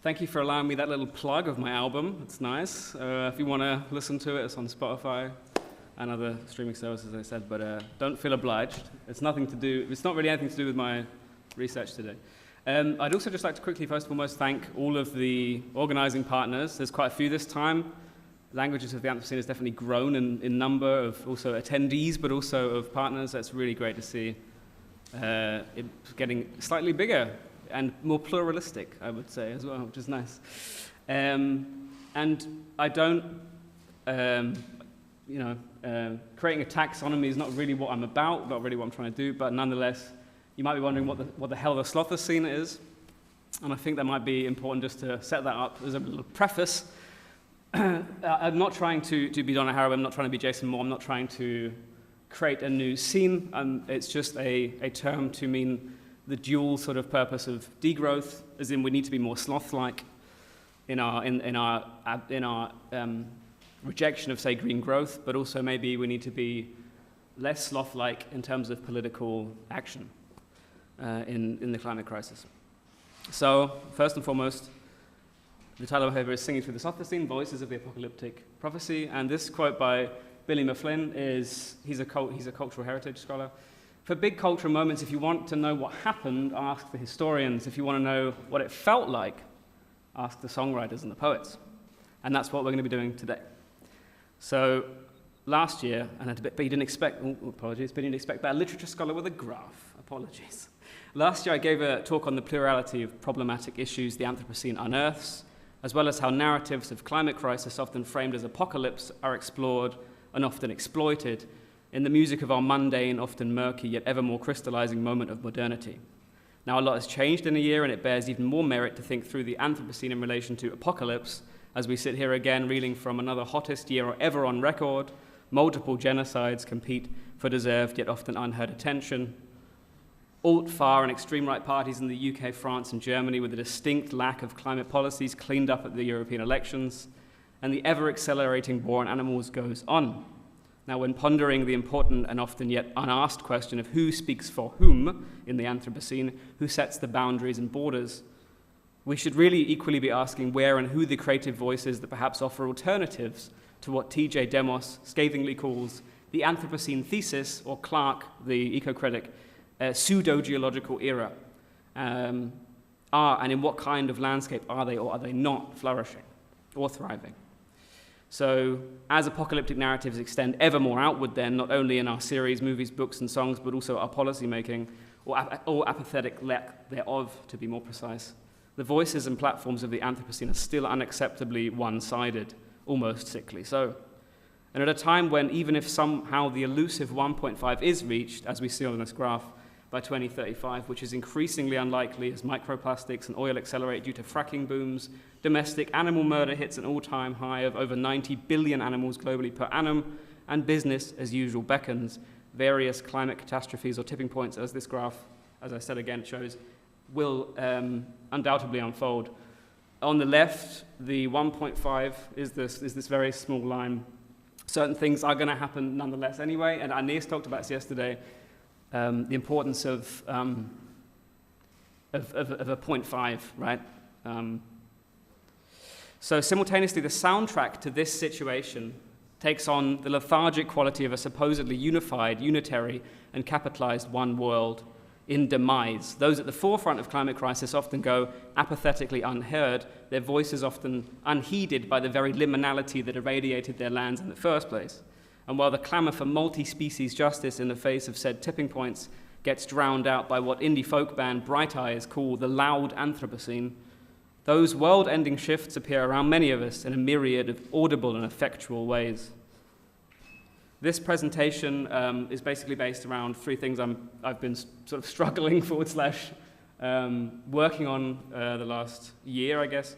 Thank you for allowing me that little plug of my album. It's nice. If you want to listen to it, it's on Spotify and other streaming services, as I said, but don't feel obliged. It's not really anything to do with my research today. I'd also just like to quickly, first and foremost, thank all of the organizing partners. There's quite a few this time. Languages of the Anthropocene has definitely grown in number of also attendees, but also of partners. That's really great to see it getting slightly bigger and more pluralistic, I would say, as well, which is nice. And I don't, creating a taxonomy is not really what I'm about, not really what I'm trying to do, but nonetheless, you might be wondering what the hell the slothocene is. And I think that might be important just to set that up as a little preface. I'm not trying to be Donna Haraway, I'm not trying to be Jason Moore, I'm not trying to create a new scene. It's just a term to mean the dual sort of purpose of degrowth, as in we need to be more sloth-like in our rejection of, say, green growth, but also maybe we need to be less sloth-like in terms of political action in the climate crisis. So, first and foremost, the title of my paper is Singing Through the Slothocene, Voices of the Apocalyptic Prophecy, and this quote by Billy Mifflin he's a cultural heritage scholar. For big cultural moments, if you want to know what happened, ask the historians. If you want to know what it felt like, ask the songwriters and the poets. And that's what we're going to be doing today. So last year, but you didn't expect, apologies, but you didn't expect that, a literature scholar with a graph, apologies. Last year I gave a talk on the plurality of problematic issues the Anthropocene unearths, as well as how narratives of climate crisis, often framed as apocalypse, are explored and often exploited in the music of our mundane, often murky, yet ever more crystallizing moment of modernity. Now, a lot has changed in a year, and it bears even more merit to think through the Anthropocene in relation to apocalypse, as we sit here again reeling from another hottest year ever on record. Multiple genocides compete for deserved, yet often unheard attention. Alt-far and extreme-right parties in the UK, France, and Germany with a distinct lack of climate policies cleaned up at the European elections, and the ever-accelerating war on animals goes on. Now, when pondering the important and often yet unasked question of who speaks for whom in the Anthropocene, who sets the boundaries and borders, we should really equally be asking where and who the creative voices that perhaps offer alternatives to what T.J. Demos scathingly calls the Anthropocene thesis, or Clark, the eco-critic, pseudo-geological era, are, and in what kind of landscape are they or are they not flourishing or thriving. So as apocalyptic narratives extend ever more outward then, not only in our series, movies, books, and songs, but also our policy making, or apathetic lack thereof, to be more precise, the voices and platforms of the Anthropocene are still unacceptably one-sided, almost sickly so. And at a time when, even if somehow the elusive 1.5 is reached, as we see on this graph, by 2035, which is increasingly unlikely as microplastics and oil accelerate due to fracking booms, domestic animal murder hits an all-time high of over 90 billion animals globally per annum, and business as usual beckons, various climate catastrophes or tipping points, as this graph, as I said again, shows, will undoubtedly unfold. On the left, the 1.5 is this very small line. Certain things are going to happen nonetheless anyway, and Anis talked about this yesterday. The importance of a 0.5, right? So simultaneously, the soundtrack to this situation takes on the lethargic quality of a supposedly unified, unitary, and capitalized one world in demise. Those at the forefront of climate crisis often go apathetically unheard, their voices often unheeded by the very liminality that irradiated their lands in the first place. And while the clamor for multi-species justice in the face of said tipping points gets drowned out by what indie folk band Bright Eyes call the loud Anthropocene, those world-ending shifts appear around many of us in a myriad of audible and effectual ways. This presentation is basically based around three things I've been sort of struggling / working on the last year, I guess.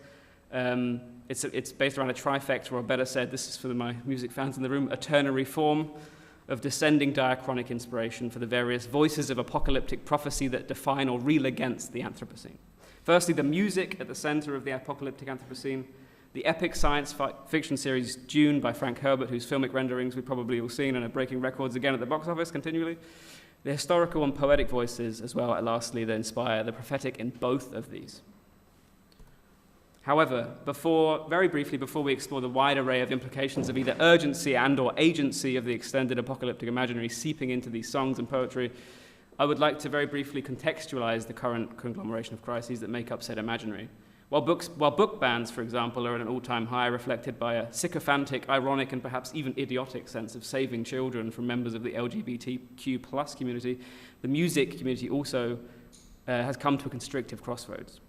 It's based around a trifecta, or better said, this is for my music fans in the room, a ternary form of descending diachronic inspiration for the various voices of apocalyptic prophecy that define or reel against the Anthropocene. Firstly, the music at the center of the apocalyptic Anthropocene, the epic science fiction series Dune by Frank Herbert, whose filmic renderings we've probably all seen and are breaking records again at the box office continually, The historical and poetic voices as well, lastly, that inspire the prophetic in both of these. However, very briefly, before we explore the wide array of implications of either urgency and or agency of the extended apocalyptic imaginary seeping into these songs and poetry, I would like to very briefly contextualize the current conglomeration of crises that make up said imaginary. While book bans, for example, are at an all-time high, reflected by a sycophantic, ironic, and perhaps even idiotic sense of saving children from members of the LGBTQ plus community, the music community also has come to a constrictive crossroads.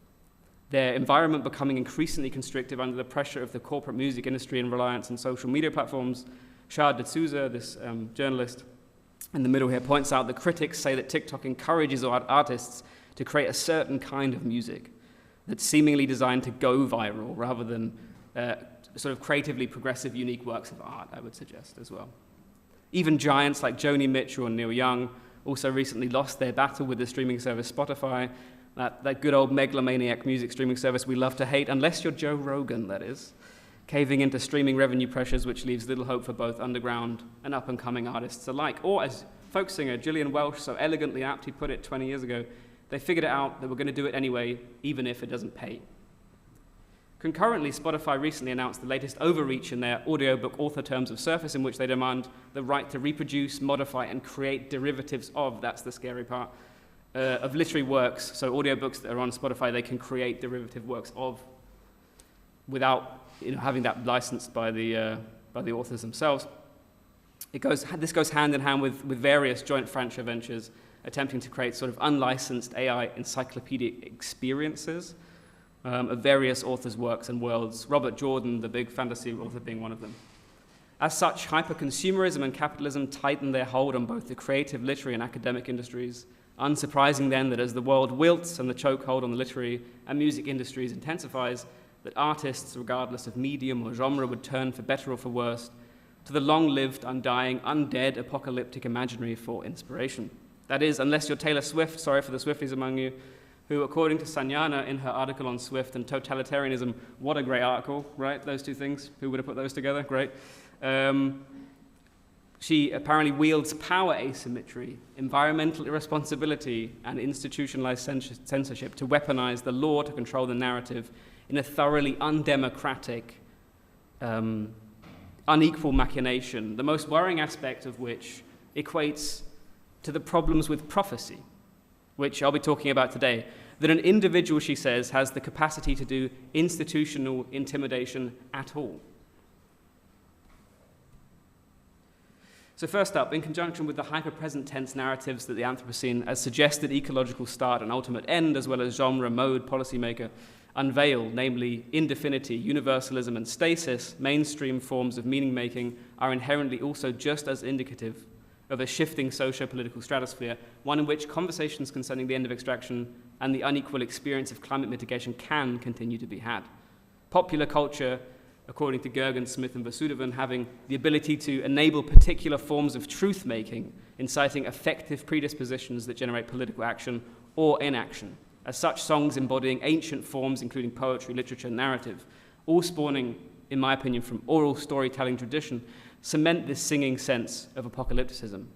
Their environment becoming increasingly constrictive under the pressure of the corporate music industry and reliance on social media platforms. Shahar D'Souza, this journalist in the middle here, points out that critics say that TikTok encourages artists to create a certain kind of music that's seemingly designed to go viral rather than sort of creatively progressive, unique works of art, I would suggest as well. Even giants like Joni Mitchell and Neil Young also recently lost their battle with the streaming service Spotify, that good old megalomaniac music streaming service we love to hate, unless you're Joe Rogan, that is, caving into streaming revenue pressures, which leaves little hope for both underground and up-and-coming artists alike. Or, as folk singer Gillian Welch so elegantly and aptly put it 20 years ago, they figured it out that we're going to do it anyway, even if it doesn't pay. Concurrently, Spotify recently announced the latest overreach in their audiobook author terms of service, in which they demand the right to reproduce, modify, and create derivatives of, that's the scary part, of literary works. So audiobooks that are on Spotify, they can create derivative works of without having that licensed by the authors themselves. This goes hand in hand with various joint franchise ventures attempting to create sort of unlicensed AI encyclopedic experiences of various authors' works and worlds, Robert Jordan, the big fantasy author, being one of them. As such, hyper-consumerism and capitalism tighten their hold on both the creative, literary, and academic industries. Unsurprising then that as the world wilts and the chokehold on the literary and music industries intensifies, that artists, regardless of medium or genre, would turn for better or for worse to the long-lived, undying, undead apocalyptic imaginary for inspiration. That is, unless you're Taylor Swift, sorry for the Swifties among you, who, according to Sanyana in her article on Swift and totalitarianism, what a great article, right? Those two things, who would have put those together? Great. She apparently wields power asymmetry, environmental irresponsibility, and institutionalized censorship to weaponize the law to control the narrative in a thoroughly undemocratic, unequal machination, the most worrying aspect of which equates to the problems with prophecy, which I'll be talking about today, that an individual, she says, has the capacity to do institutional intimidation at all. So first up, in conjunction with the hyper-present tense narratives that the Anthropocene, as suggested ecological start and ultimate end, as well as genre, mode, policymaker, unveil, namely indefinity, universalism, and stasis, mainstream forms of meaning-making are inherently also just as indicative of a shifting socio-political stratosphere, one in which conversations concerning the end of extraction and the unequal experience of climate mitigation can continue to be had. Popular culture, according to Gergen, Smith, and Vasudevan, having the ability to enable particular forms of truth-making, inciting effective predispositions that generate political action or inaction. As such, songs embodying ancient forms, including poetry, literature, and narrative, all spawning, in my opinion, from oral storytelling tradition, cement this singing sense of apocalypticism.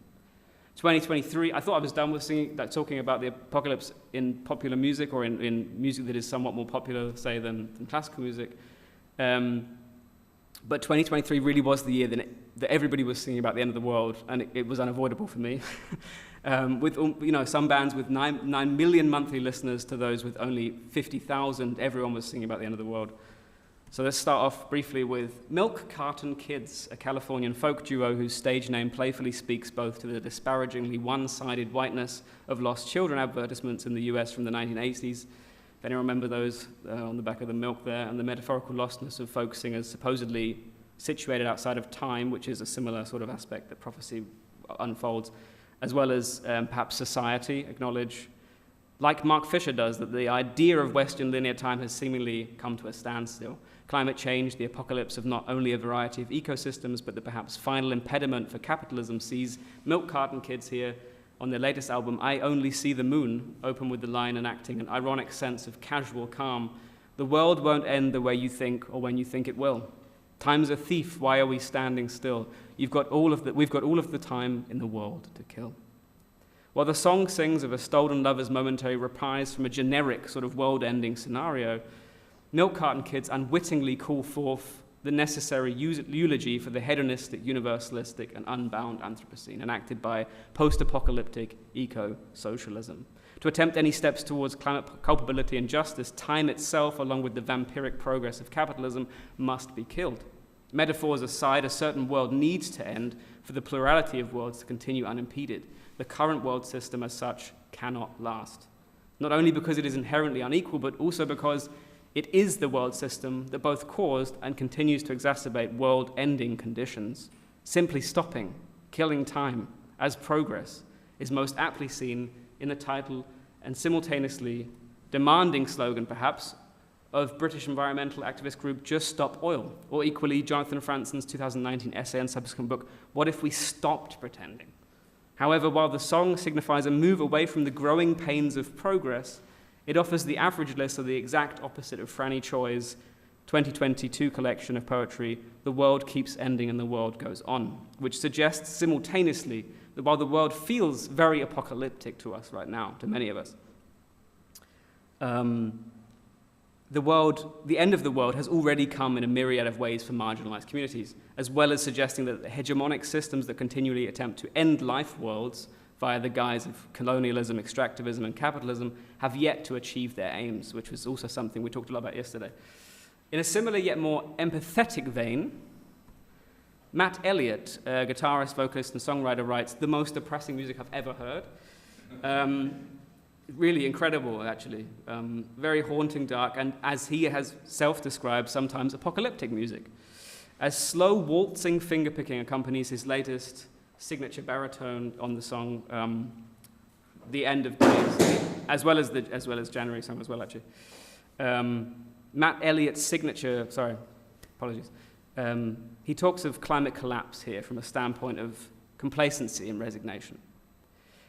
2023, I thought I was done with talking about the apocalypse in popular music, or in music that is somewhat more popular, say, than classical music. But 2023 really was the year that everybody was singing about the end of the world, and it was unavoidable for me. With some bands with 9 million monthly listeners to those with only 50,000, everyone was singing about the end of the world. So let's start off briefly with Milk Carton Kids, a Californian folk duo whose stage name playfully speaks both to the disparagingly one-sided whiteness of lost children advertisements in the US from the 1980s. If anyone remember those on the back of the milk there, and the metaphorical lostness of folk singers supposedly situated outside of time, which is a similar sort of aspect that prophecy unfolds, as well as perhaps society acknowledge, like Mark Fisher does, that the idea of Western linear time has seemingly come to a standstill. Climate change, the apocalypse of not only a variety of ecosystems, but the perhaps final impediment for capitalism, sees Milk Carton Kids here on their latest album, I Only See the Moon, open with the line enacting an ironic sense of casual calm. The world won't end the way you think or when you think it will. Time's a thief, why are we standing still? We've got all of the time in the world to kill. While the song sings of a stolen lover's momentary reprise from a generic sort of world-ending scenario, Milk Carton Kids unwittingly call forth the necessary eulogy for the hedonistic, universalistic, and unbound Anthropocene enacted by post-apocalyptic eco-socialism. To attempt any steps towards climate culpability and justice, time itself, along with the vampiric progress of capitalism, must be killed. Metaphors aside, a certain world needs to end for the plurality of worlds to continue unimpeded. The current world system as such cannot last. Not only because it is inherently unequal, but also because it is the world system that both caused and continues to exacerbate world-ending conditions. Simply stopping, killing time as progress is most aptly seen in the title and simultaneously demanding slogan, perhaps, of British environmental activist group Just Stop Oil, or equally Jonathan Franzen's 2019 essay and subsequent book, What If We Stopped Pretending? However, while the song signifies a move away from the growing pains of progress, it offers the average list of the exact opposite of Franny Choi's 2022 collection of poetry, The World Keeps Ending and the World Goes On, which suggests simultaneously that while the world feels very apocalyptic to us right now, to many of us, the end of the world has already come in a myriad of ways for marginalized communities, as well as suggesting that the hegemonic systems that continually attempt to end life worlds via the guise of colonialism, extractivism, and capitalism have yet to achieve their aims, which was also something we talked a lot about yesterday. In a similar yet more empathetic vein, Matt Elliott, a guitarist, vocalist, and songwriter, writes, the most depressing music I've ever heard. Really incredible, actually. Very haunting, dark, and as he has self-described, sometimes apocalyptic music. As slow waltzing fingerpicking accompanies his latest signature baritone on the song, The End of Days, as well as January song as well, actually. Matt Elliott's signature, he talks of climate collapse here from a standpoint of complacency and resignation.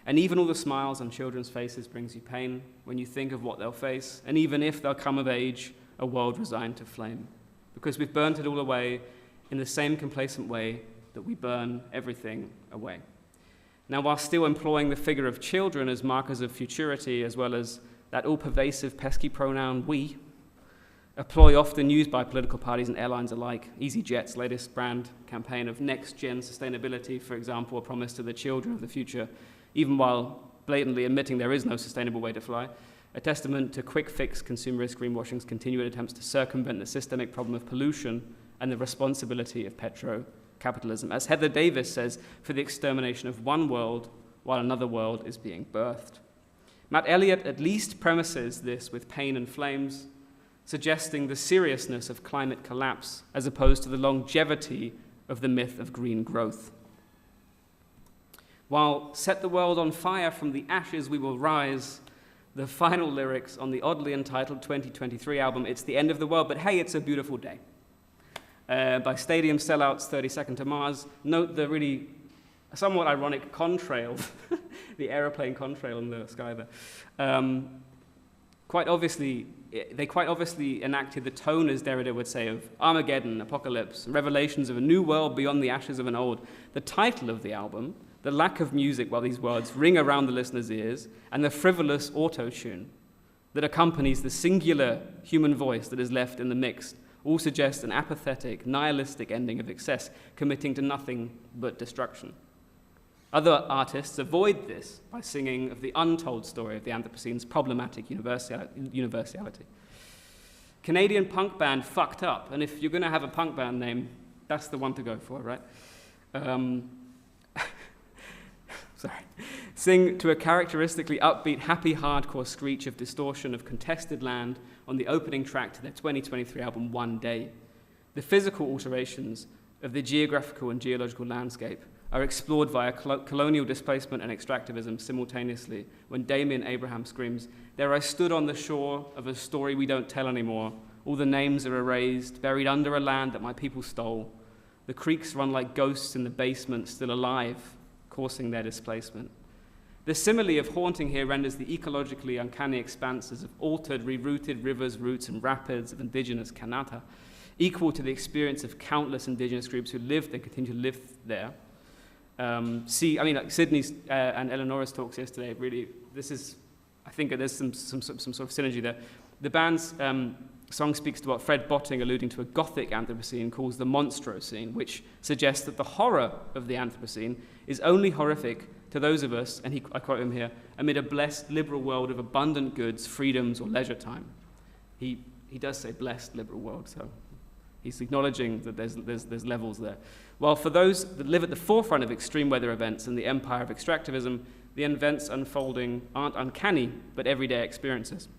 And even all the smiles on children's faces brings you pain when you think of what they'll face, and even if they'll come of age, a world resigned to flame. Because we've burnt it all away in the same complacent way that we burn everything away. Now, while still employing the figure of children as markers of futurity, as well as that all-pervasive pesky pronoun we, a ploy often used by political parties and airlines alike. EasyJet's latest brand campaign of next-gen sustainability, for example, a promise to the children of the future, even while blatantly admitting there is no sustainable way to fly, a testament to quick-fix consumerist greenwashing's continued attempts to circumvent the systemic problem of pollution and the responsibility of petro-capitalism. As Heather Davis says, for the extermination of one world while another world is being birthed. Matt Elliott at least premises this with pain and flames, suggesting the seriousness of climate collapse as opposed to the longevity of the myth of green growth. While set the world on fire, from the ashes we will rise, the final lyrics on the oddly entitled 2023 album, It's the End of the World, but hey, it's a beautiful day. By Stadium Sellouts, 30 Second to Mars. Note the really somewhat ironic contrail, the aeroplane contrail in the sky there. They quite obviously enacted the tone, as Derrida would say, of Armageddon, apocalypse, revelations of a new world beyond the ashes of an old. The title of the album, the lack of music while these words ring around the listener's ears, and the frivolous auto-tune that accompanies the singular human voice that is left in the mix, all suggest an apathetic, nihilistic ending of excess, committing to nothing but destruction. Other artists avoid this by singing of the untold story of the Anthropocene's problematic universality. Canadian punk band Fucked Up, and if you're going to have a punk band name, that's the one to go for, right? Sing to a characteristically upbeat, happy hardcore screech of distortion of contested land on the opening track to their 2023 album, One Day. The physical alterations of the geographical and geological landscape are explored via colonial displacement and extractivism simultaneously when Damien Abraham screams, "There I stood on the shore of a story we don't tell anymore. All the names are erased, buried under a land that my people stole. The creeks run like ghosts in the basement, still alive, coursing their displacement." The simile of haunting here renders the ecologically uncanny expanses of altered, rerouted rivers, roots, and rapids of indigenous Kanata equal to the experience of countless indigenous groups who lived and continue to live there. like Sydney's and Eleonora's talks yesterday, really, I think there's some sort of synergy there. The band's song speaks to what Fred Botting, alluding to a Gothic Anthropocene, calls the Monstrocene, which suggests that the horror of the Anthropocene is only horrific to those of us, and I quote him here, amid a blessed liberal world of abundant goods, freedoms, or leisure time. He does say blessed liberal world, so he's acknowledging that there's levels there. While for those that live at the forefront of extreme weather events and the empire of extractivism, the events unfolding aren't uncanny, but everyday experiences.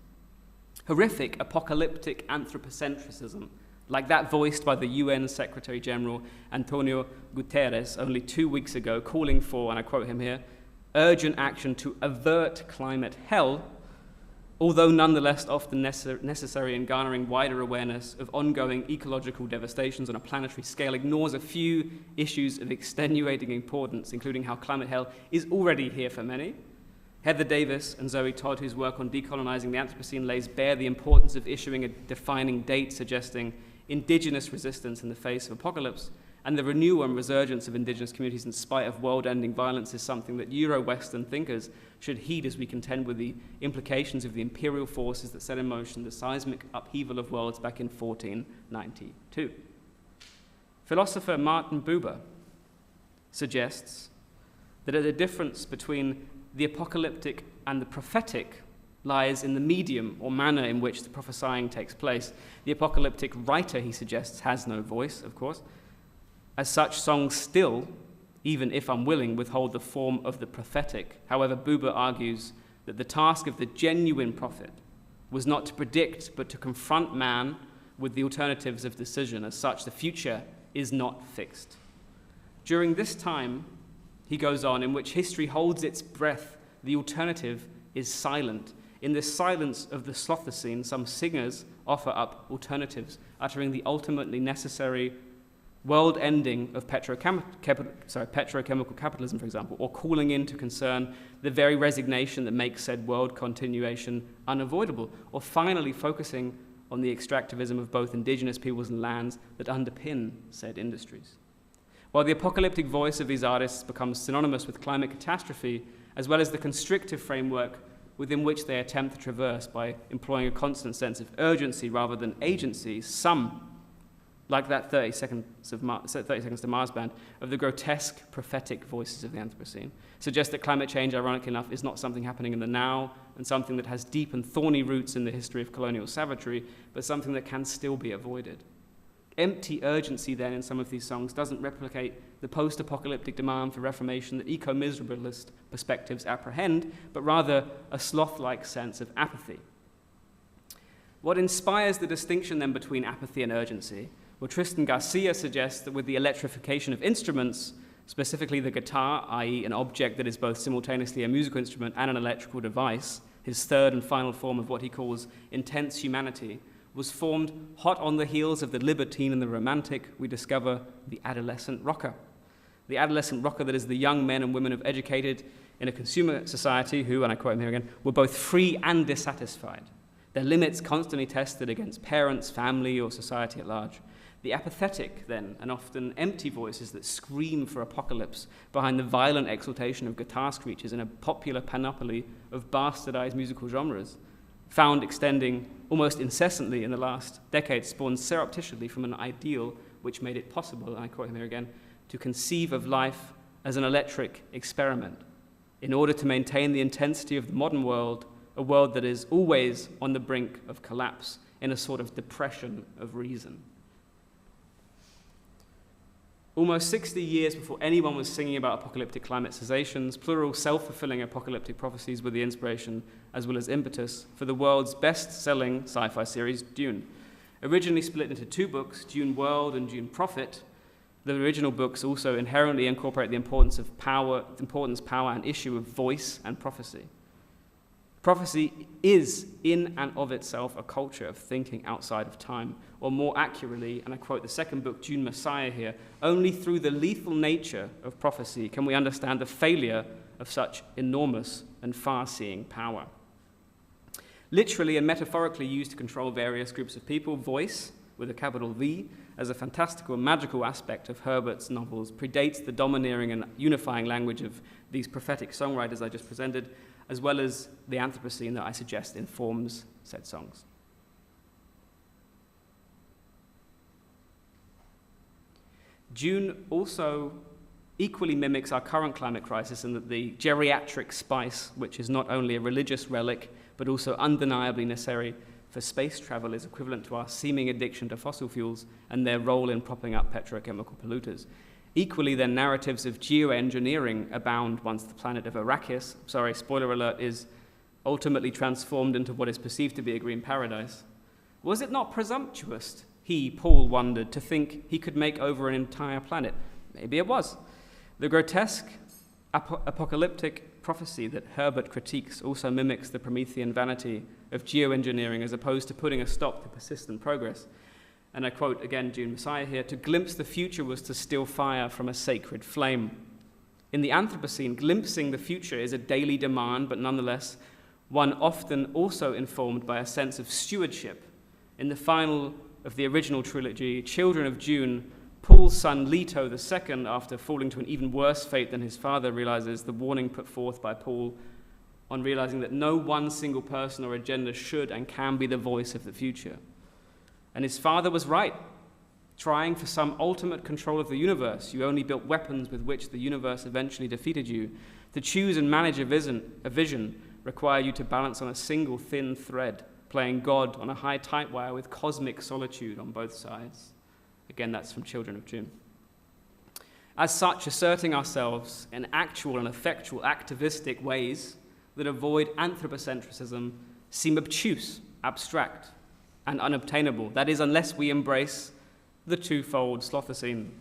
Horrific apocalyptic anthropocentrism, like that voiced by the UN Secretary General Antonio Guterres only 2 weeks ago, calling for, and I quote him here, urgent action to avert climate hell, although nonetheless often necessary in garnering wider awareness of ongoing ecological devastations on a planetary scale, ignores a few issues of extenuating importance, including how climate hell is already here for many. Heather Davis and Zoe Todd, whose work on decolonizing the Anthropocene lays bare the importance of issuing a defining date suggesting indigenous resistance in the face of apocalypse, and the renewal and resurgence of indigenous communities in spite of world-ending violence is something that Euro-Western thinkers should heed as we contend with the implications of the imperial forces that set in motion the seismic upheaval of worlds back in 1492. Philosopher Martin Buber suggests that the difference between the apocalyptic and the prophetic lies in the medium or manner in which the prophesying takes place. The apocalyptic writer, he suggests, has no voice, of course. As such, songs still, even if unwilling, withhold the form of the prophetic. However, Buber argues that the task of the genuine prophet was not to predict, but to confront man with the alternatives of decision. As such, the future is not fixed. During this time, he goes on, in which history holds its breath, the alternative is silent. In the silence of the Slothocene, some singers offer up alternatives, uttering the ultimately necessary world ending of petrochemical capitalism, for example, or calling into concern the very resignation that makes said world continuation unavoidable, or finally focusing on the extractivism of both indigenous peoples and lands that underpin said industries. While the apocalyptic voice of these artists becomes synonymous with climate catastrophe, as well as the constrictive framework within which they attempt to traverse by employing a constant sense of urgency rather than agency, some, like that 30 Seconds to Mars band, of the grotesque prophetic voices of the Anthropocene, suggest that climate change, ironically enough, is not something happening in the now and something that has deep and thorny roots in the history of colonial savagery, but something that can still be avoided. Empty urgency, then, in some of these songs doesn't replicate the post-apocalyptic demand for reformation that eco-miserabilist perspectives apprehend, but rather a sloth-like sense of apathy. What inspires the distinction, then, between apathy and urgency? Well, Tristan Garcia suggests that with the electrification of instruments, specifically the guitar, i.e. an object that is both simultaneously a musical instrument and an electrical device, his third and final form of what he calls intense humanity, was formed hot on the heels of the libertine and the romantic, we discover the adolescent rocker. The adolescent rocker that is the young men and women of educated in a consumer society who, and I quote him here again, were both free and dissatisfied, their limits constantly tested against parents, family, or society at large. The apathetic, then, and often empty voices that scream for apocalypse behind the violent exaltation of guitar screeches in a popular panoply of bastardized musical genres, found extending almost incessantly in the last decade, spawned surreptitiously from an ideal which made it possible, and I quote him here again, to conceive of life as an electric experiment in order to maintain the intensity of the modern world, a world that is always on the brink of collapse in a sort of depression of reason. Almost 60 years before anyone was singing about apocalyptic climatizations, plural self-fulfilling apocalyptic prophecies were the inspiration as well as impetus for the world's best-selling sci-fi series, Dune. Originally split into two books, Dune World and Dune Prophet, the original books also inherently incorporate the importance, power, and issue of voice and prophecy. Prophecy is, in and of itself, a culture of thinking outside of time, or more accurately, and I quote the second book, Dune Messiah here, only through the lethal nature of prophecy can we understand the failure of such enormous and far-seeing power. Literally and metaphorically used to control various groups of people, voice, with a capital V, as a fantastical and magical aspect of Herbert's novels, predates the domineering and unifying language of these prophetic songwriters I just presented, as well as the Anthropocene that I suggest informs said songs. Dune also equally mimics our current climate crisis in that the geriatric spice, which is not only a religious relic, but also undeniably necessary for space travel, is equivalent to our seeming addiction to fossil fuels and their role in propping up petrochemical polluters. Equally, their narratives of geoengineering abound once the planet of Arrakis, spoiler alert, is ultimately transformed into what is perceived to be a green paradise. Was it not presumptuous, he, Paul, wondered, to think he could make over an entire planet? Maybe it was. The grotesque apocalyptic prophecy that Herbert critiques also mimics the Promethean vanity of geoengineering as opposed to putting a stop to persistent progress. And I quote again Dune Messiah here, "To glimpse the future was to steal fire from a sacred flame." In the Anthropocene, glimpsing the future is a daily demand, but nonetheless one often also informed by a sense of stewardship. In the final of the original trilogy, Children of Dune, Paul's son Leto II, after falling to an even worse fate than his father, realizes the warning put forth by Paul on realizing that no one single person or agenda should and can be the voice of the future. And his father was right. Trying for some ultimate control of the universe, you only built weapons with which the universe eventually defeated you. To choose and manage a vision require you to balance on a single thin thread, playing God on a high tight wire with cosmic solitude on both sides. Again, that's from Children of Dune. As such, asserting ourselves in actual and effectual activistic ways that avoid anthropocentrism seem obtuse, abstract, and unobtainable. That is, unless we embrace the twofold slothocene.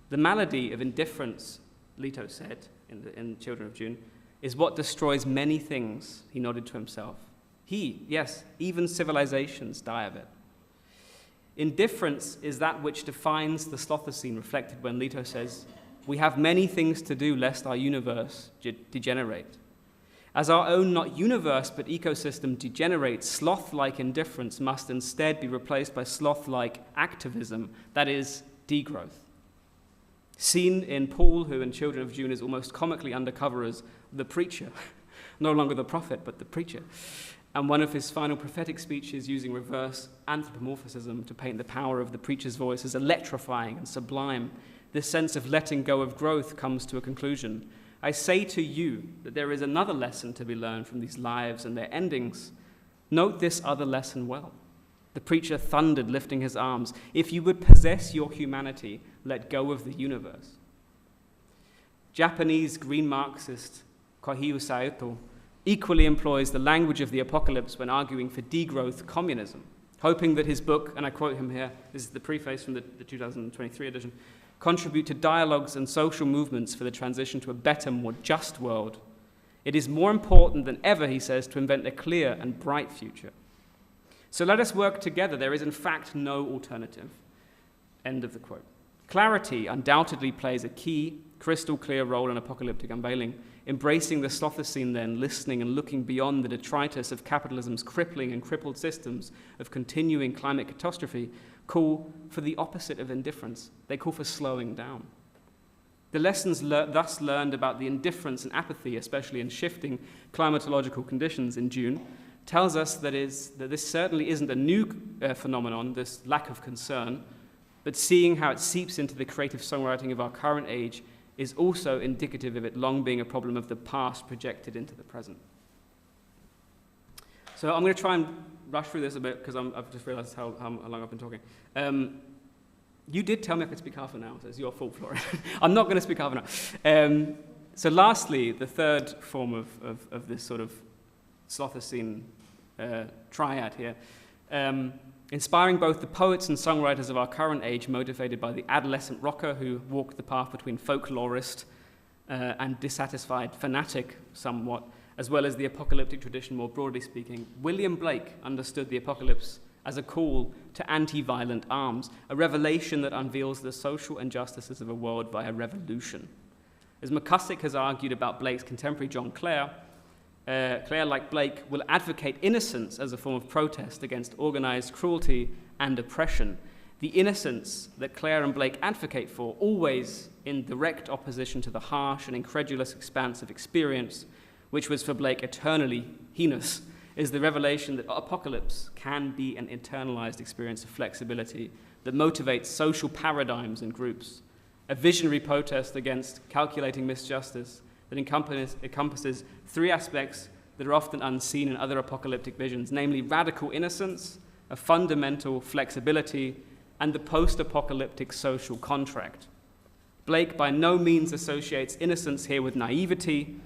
The malady of indifference, Leto said in Children of Dune, is what destroys many things, he nodded to himself. Yes, even civilizations die of it. Indifference is that which defines the slothocene, reflected when Leto says, "We have many things to do lest our universe degenerate." As our own not universe but ecosystem degenerates, sloth-like indifference must instead be replaced by sloth-like activism, that is, degrowth. Seen in Paul, who in Children of Dune is almost comically undercover as the preacher, no longer the prophet, but the preacher, and one of his final prophetic speeches using reverse anthropomorphism to paint the power of the preacher's voice as electrifying and sublime, this sense of letting go of growth comes to a conclusion. I say to you that there is another lesson to be learned from these lives and their endings. Note this other lesson well. The preacher thundered, lifting his arms. If you would possess your humanity, let go of the universe. Japanese green Marxist Kohei Saito equally employs the language of the apocalypse when arguing for degrowth communism, hoping that his book, and I quote him here, this is the preface from the 2023 edition, contribute to dialogues and social movements for the transition to a better, more just world. It is more important than ever, he says, to invent a clear and bright future. So let us work together. There is, in fact, no alternative. End of the quote. Clarity undoubtedly plays a key, crystal clear role in apocalyptic unveiling. Embracing the slothocene, then, listening and looking beyond the detritus of capitalism's crippling and crippled systems of continuing climate catastrophe, call for the opposite of indifference. They call for slowing down. The lessons thus learned about the indifference and apathy, especially in shifting climatological conditions in Dune, tells us that this certainly isn't a new phenomenon, this lack of concern, but seeing how it seeps into the creative songwriting of our current age is also indicative of it long being a problem of the past projected into the present. So I'm going to try and rush through this a bit because I've just realized how long I've been talking. You did tell me I could speak half an hour, so it's your fault, Florian. I'm not going to speak half an hour. So lastly, the third form of this sort of slothocene triad here, inspiring both the poets and songwriters of our current age, motivated by the adolescent rocker who walked the path between folklorist and dissatisfied fanatic somewhat, as well as the apocalyptic tradition more broadly speaking. William Blake understood the apocalypse as a call to anti-violent arms, a revelation that unveils the social injustices of a world via revolution. As McCusick has argued about Blake's contemporary John Clare, Clare, like Blake, will advocate innocence as a form of protest against organized cruelty and oppression. the innocence that Clare and Blake advocate for, always in direct opposition to the harsh and incredulous expanse of experience, which was for Blake eternally heinous, is the revelation that apocalypse can be an internalized experience of flexibility that motivates social paradigms and groups, a visionary protest against calculating misjustice that encompasses three aspects that are often unseen in other apocalyptic visions, namely radical innocence, a fundamental flexibility, and the post-apocalyptic social contract. Blake by no means associates innocence here with naivety,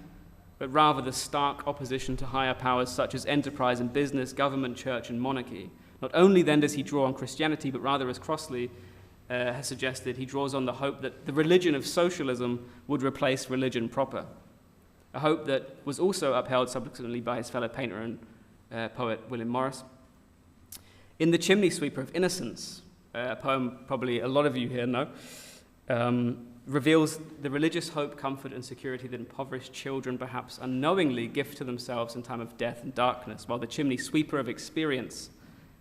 but rather the stark opposition to higher powers such as enterprise and business, government, church, and monarchy. Not only then does he draw on Christianity, but rather, as Crossley has suggested, he draws on the hope that the religion of socialism would replace religion proper, a hope that was also upheld subsequently by his fellow painter and poet William Morris. In The Chimney Sweeper of Innocence, a poem probably a lot of you here know, reveals the religious hope, comfort, and security that impoverished children perhaps unknowingly gift to themselves in time of death and darkness, while The Chimney Sweeper of Experience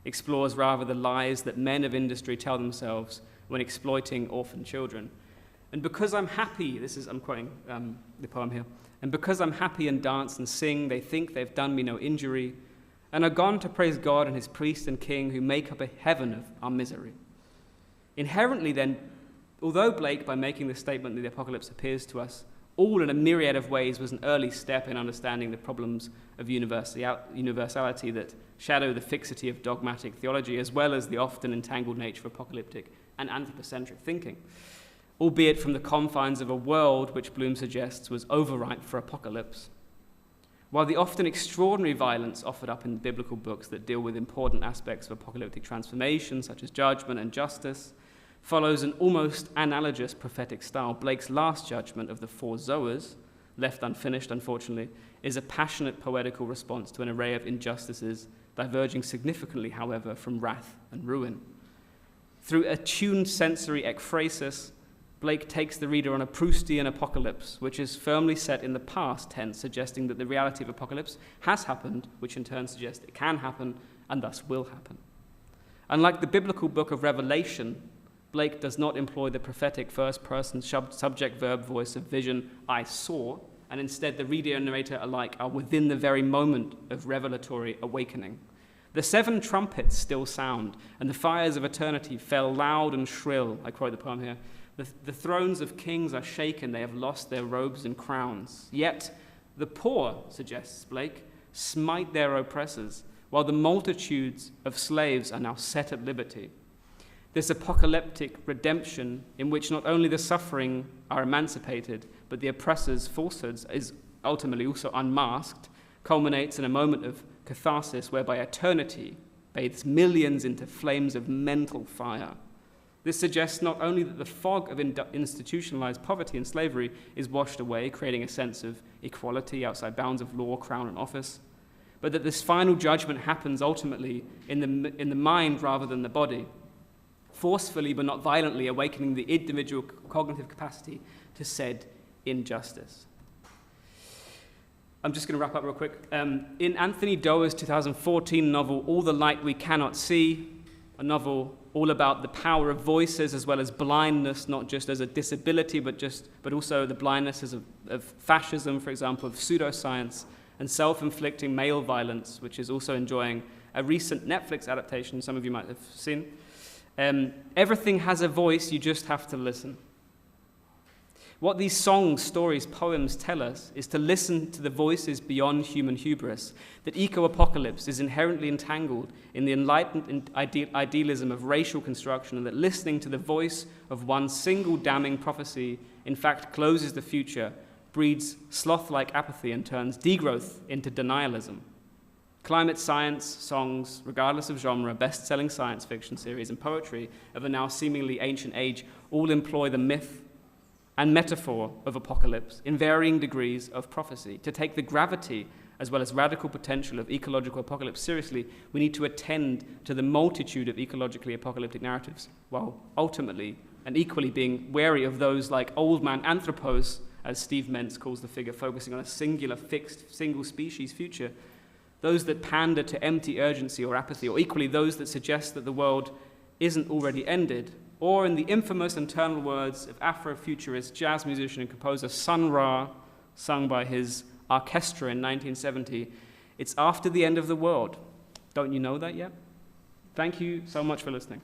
explores rather the lies that men of industry tell themselves when exploiting orphan children. And because I'm happy, I'm quoting the poem here, and because I'm happy and dance and sing, they think they've done me no injury, and are gone to praise God and his priest and king who make up a heaven of our misery. Inherently then, although Blake, by making the statement that the apocalypse appears to us all in a myriad of ways, was an early step in understanding the problems of universality that shadow the fixity of dogmatic theology, as well as the often entangled nature of apocalyptic and anthropocentric thinking, albeit from the confines of a world which Bloom suggests was overripe for apocalypse. While the often extraordinary violence offered up in biblical books that deal with important aspects of apocalyptic transformation, such as judgment and justice, follows an almost analogous prophetic style, Blake's last judgment of the four Zoas, left unfinished, unfortunately, is a passionate poetical response to an array of injustices, diverging significantly, however, from wrath and ruin. Through attuned sensory ekphrasis, Blake takes the reader on a Proustian apocalypse, which is firmly set in the past tense, suggesting that the reality of apocalypse has happened, which in turn suggests it can happen, and thus will happen. Unlike the biblical book of Revelation, Blake does not employ the prophetic first-person subject-verb voice of vision, I saw, and instead the reader and narrator alike are within the very moment of revelatory awakening. The seven trumpets still sound, and the fires of eternity fell loud and shrill. I quote the poem here. The thrones of kings are shaken, they have lost their robes and crowns. Yet the poor, suggests Blake, smite their oppressors, while the multitudes of slaves are now set at liberty. This apocalyptic redemption, in which not only the suffering are emancipated, but the oppressor's falsehoods is ultimately also unmasked, culminates in a moment of catharsis whereby eternity bathes millions into flames of mental fire. This suggests not only that the fog of institutionalized poverty and slavery is washed away, creating a sense of equality outside bounds of law, crown, and office, but that this final judgment happens ultimately in the mind rather than the body, forcefully but not violently awakening the individual cognitive capacity to said injustice. I'm just going to wrap up real quick. In Anthony Doerr's 2014 novel, All the Light We Cannot See, a novel all about the power of voices as well as blindness, not just as a disability, but also the blindnesses of fascism, for example, of pseudoscience, and self-inflicting male violence, which is also enjoying a recent Netflix adaptation some of you might have seen. Everything has a voice, you just have to listen. What these songs, stories, poems tell us is to listen to the voices beyond human hubris, that eco-apocalypse is inherently entangled in the enlightened idealism of racial construction, and that listening to the voice of one single damning prophecy in fact closes the future, breeds sloth-like apathy, and turns degrowth into denialism. Climate science songs, regardless of genre, best-selling science fiction series, and poetry of a now seemingly ancient age all employ the myth and metaphor of apocalypse in varying degrees of prophecy. To take the gravity as well as radical potential of ecological apocalypse seriously, we need to attend to the multitude of ecologically apocalyptic narratives, while ultimately and equally being wary of those like old man Anthropos, as Steve Mentz calls the figure, focusing on a singular, fixed, single-species future, those that pander to empty urgency or apathy, or equally those that suggest that the world isn't already ended, or in the infamous internal words of Afrofuturist jazz musician and composer Sun Ra, sung by his orchestra in 1970, it's after the end of the world. Don't you know that yet? Thank you so much for listening.